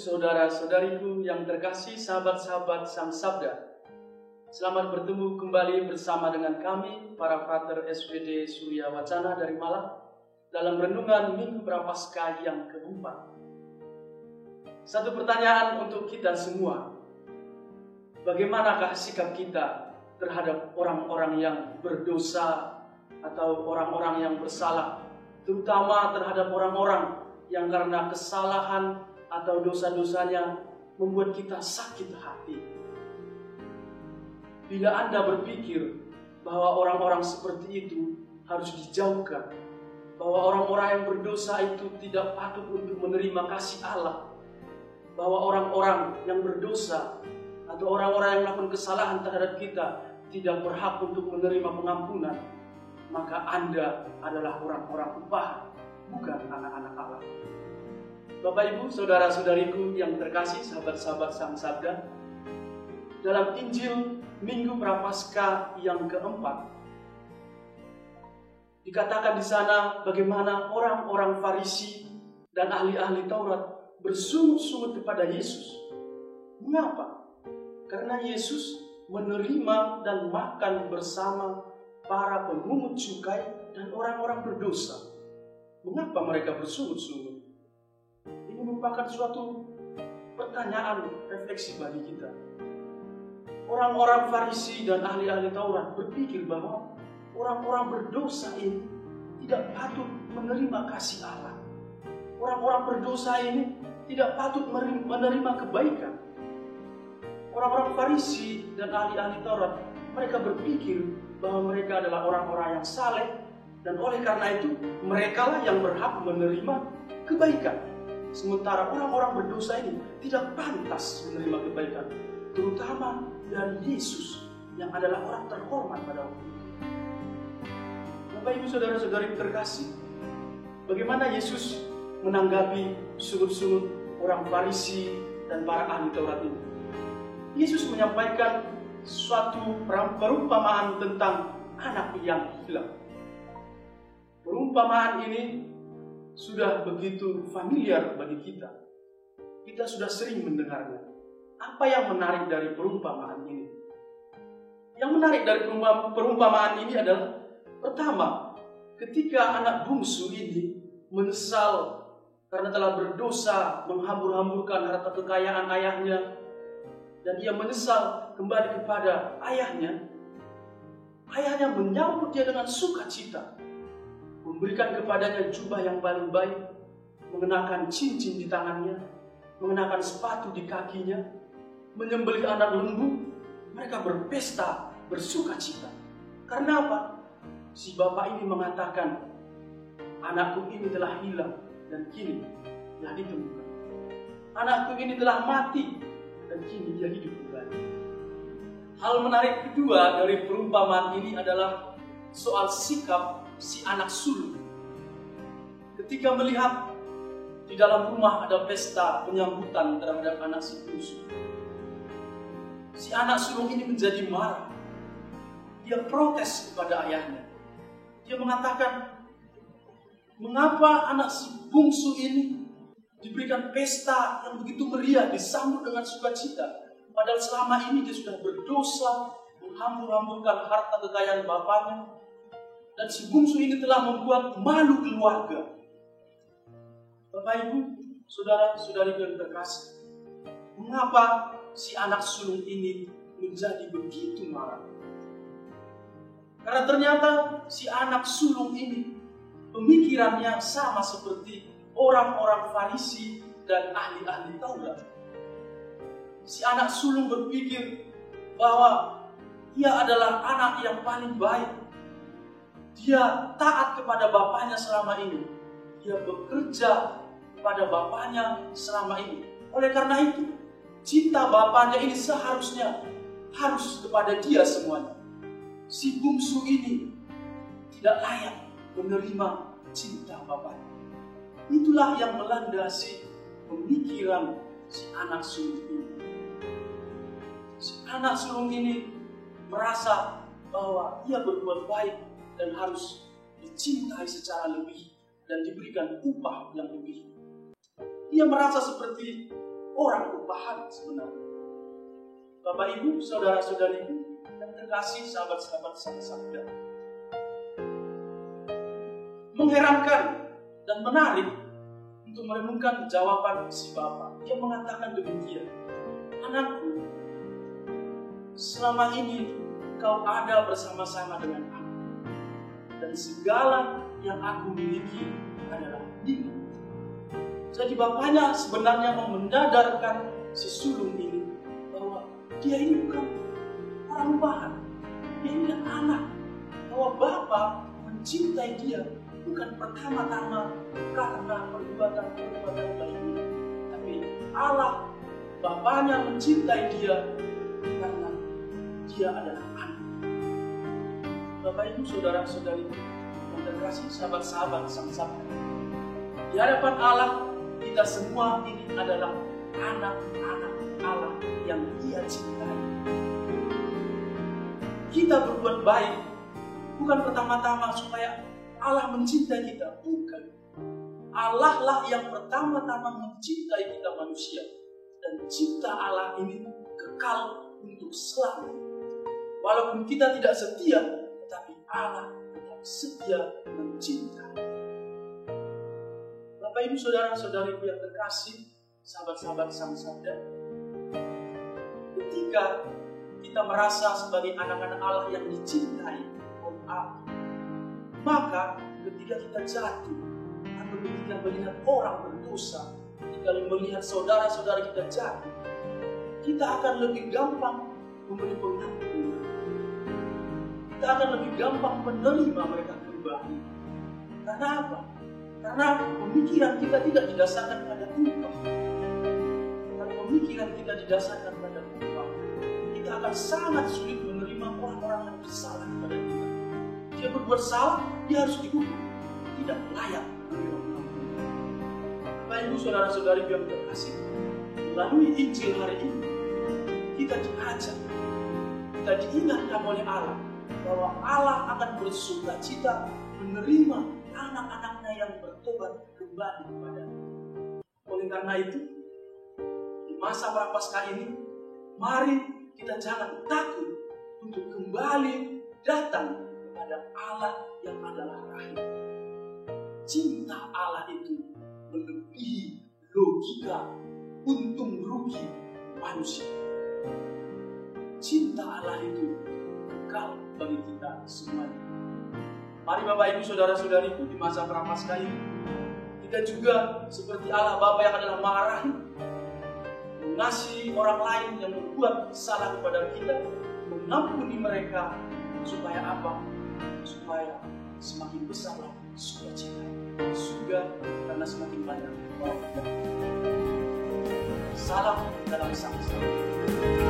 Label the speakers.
Speaker 1: saudara-saudariku yang terkasih, sahabat-sahabat Sang Sabda. Selamat bertemu kembali bersama dengan kami, para frater SPD Surya Wacana dari Malang, dalam renungan Minggu Prapaskah yang keempat. Satu pertanyaan untuk kita semua. Bagaimanakah sikap kita terhadap orang-orang yang berdosa atau orang-orang yang bersalah, terutama terhadap orang-orang yang karena kesalahan atau dosa-dosanya membuat kita sakit hati? Bila Anda berpikir bahwa orang-orang seperti itu harus dijauhkan, bahwa orang-orang yang berdosa itu tidak patut untuk menerima kasih Allah, bahwa orang-orang yang berdosa atau orang-orang yang melakukan kesalahan terhadap kita tidak berhak untuk menerima pengampunan, maka Anda adalah orang-orang upahan, bukan anak-anak Allah. Bapak, Ibu, saudara-saudariku yang terkasih, sahabat-sahabat Sang Sabda, dalam Injil Minggu Prapaskah yang keempat, dikatakan di sana bagaimana orang-orang Farisi dan ahli-ahli Taurat bersungut-sungut kepada Yesus. Mengapa? Karena Yesus menerima dan makan bersama para pemungut cukai dan orang-orang berdosa. Mengapa mereka bersungut-sungut? Ini merupakan suatu pertanyaan refleksi bagi kita. Orang-orang Farisi dan ahli-ahli Taurat berpikir bahwa orang-orang berdosa ini tidak patut menerima kasih Allah. Orang-orang berdosa ini tidak patut menerima kebaikan. Orang-orang Farisi dan ahli-ahli Taurat, mereka berpikir bahwa mereka adalah orang-orang yang saleh, dan oleh karena itu mereka lah yang berhak menerima kebaikan. Sementara orang-orang berdosa ini tidak pantas menerima kebaikan, terutama dari Yesus yang adalah orang terhormat pada waktu itu. Bapak, Ibu, saudara-saudari terkasih, bagaimana Yesus menanggapi sungut-sungut orang Farisi dan para ahli Taurat ini? Yesus menyampaikan suatu perumpamaan tentang anak yang hilang. Perumpamaan ini sudah begitu familiar bagi kita. Kita sudah sering mendengarnya. Apa yang menarik dari perumpamaan ini? Yang menarik dari perumpamaan ini adalah, pertama, ketika anak bungsu ini menyesal karena telah berdosa, menghambur-hamburkan harta kekayaan ayahnya, dan ia menyesal kembali kepada ayahnya. Ayahnya menyambut dia dengan sukacita, memberikan kepadanya jubah yang paling baik, mengenakan cincin di tangannya, mengenakan sepatu di kakinya, menyembelih anak lembu. Mereka berpesta, bersukacita. Karena apa? Si bapak ini mengatakan, anakku ini telah hilang dan kini telah ditemukan. Anakku ini telah mati dan kini dia hidup kembali. Hal menarik kedua dari perumpamaan ini adalah soal sikap si anak sulung. Ketika melihat di dalam rumah ada pesta penyambutan terhadap anak si bungsu, si anak sulung ini menjadi marah. Dia protes kepada ayahnya. Dia mengatakan, mengapa anak si bungsu ini diberikan pesta yang begitu meriah, disambut dengan sukacita, padahal selama ini dia sudah berdosa, menghambur-hamburkan harta kekayaan bapaknya, dan si bungsu ini telah membuat malu keluarga. Bapak, Ibu, saudara-saudari yang terkasih, mengapa si anak sulung ini menjadi begitu marah? Karena ternyata si anak sulung ini pemikirannya sama seperti orang-orang Farisi dan ahli-ahli Taurat. Si anak sulung berpikir bahwa ia adalah anak yang paling baik. Dia taat kepada bapaknya selama ini. Dia bekerja pada bapaknya selama ini. Oleh karena itu, cinta bapaknya ini seharusnya harus kepada dia semuanya. Si bungsu ini tidak layak menerima cinta bapaknya. Itulah yang melandasi pemikiran si anak sulung ini. Si anak sulung ini merasa bahwa ia berbuat baik dan harus dicintai secara lebih dan diberikan upah yang lebih. Ia merasa seperti orang upahan sebenarnya. Bapak Ibu, saudara-saudariku yang terkasih, sahabat-sahabat Sang Sabda. Mengherankan dan menarik untuk merenungkan jawaban si Bapak. Dia mengatakan demikian, "Anakku, selama ini kau ada bersama-sama dengan aku, dan segala yang aku miliki adalah milik." Jadi bapaknya sebenarnya mau mendadarkan si sulung ini bahwa dia ini bukan orang rupahan, dia ini anak, bahwa bapak mencintai dia bukan pertama-tama karena perbuatan baiknya, tapi Allah bapaknya mencintai dia karena dia adalah anak. Bapak Ibu, saudara-saudari yang terkasih, sahabat-sahabat Sang Sabda, di hadapan Allah kita semua ini adalah anak-anak Allah yang Dia cintai. Kita berbuat baik bukan pertama-tama supaya Allah mencintai kita, bukan. Allah lah yang pertama-tama mencintai kita manusia, dan cinta Allah ini kekal untuk selalu. Walaupun kita tidak setia, tetapi Allah tetap setia mencintai. Bapak Ibu, saudara-saudariku yang terkasih, sahabat-sahabat Sang Sabda, ketika kita merasa sebagai anak-anak Allah yang dicintai oleh Allah, maka ketika kita jatuh atau ketika melihat orang berdosa, ketika melihat saudara-saudara kita jatuh, kita akan lebih gampang memberi pengampun. Kita akan lebih gampang menerima mereka kembali. Karena apa? Karena pemikiran kita tidak didasarkan pada upah. Karena pemikiran kita didasarkan pada upah, kita akan sangat sulit menerima orang-orang yang bersalah kepada kita. Dia berbuat salah, dia harus dihukum, tidak layak menerima pengampunan. Bapak Ibu, saudara-saudari yang terkasih, melalui Injil hari ini kita diajak, kita diingatkan oleh Allah bahwa Allah akan bersuka cita menerima anak-anaknya yang bertobat kembali kepada-Nya. Oleh karena itu, di masa prapaskah ini, mari kita jangan takut untuk kembali datang kepada Allah yang adalah rahim. Cinta Allah itu melebihi logika untung rugi manusia. Cinta Allah itu kekal bagi kita semuanya. Mari Bapak Ibu, saudara-saudariku, di masa prapaskah ini kita juga seperti Allah Bapa yang adalah Maha Rahim, mengasihi orang lain yang berbuat salah kepada kita, mengampuni mereka, supaya apa? Supaya semakin besarlah sukacita surga karena semakin banyak orang. Salam dalam Sang Sabda.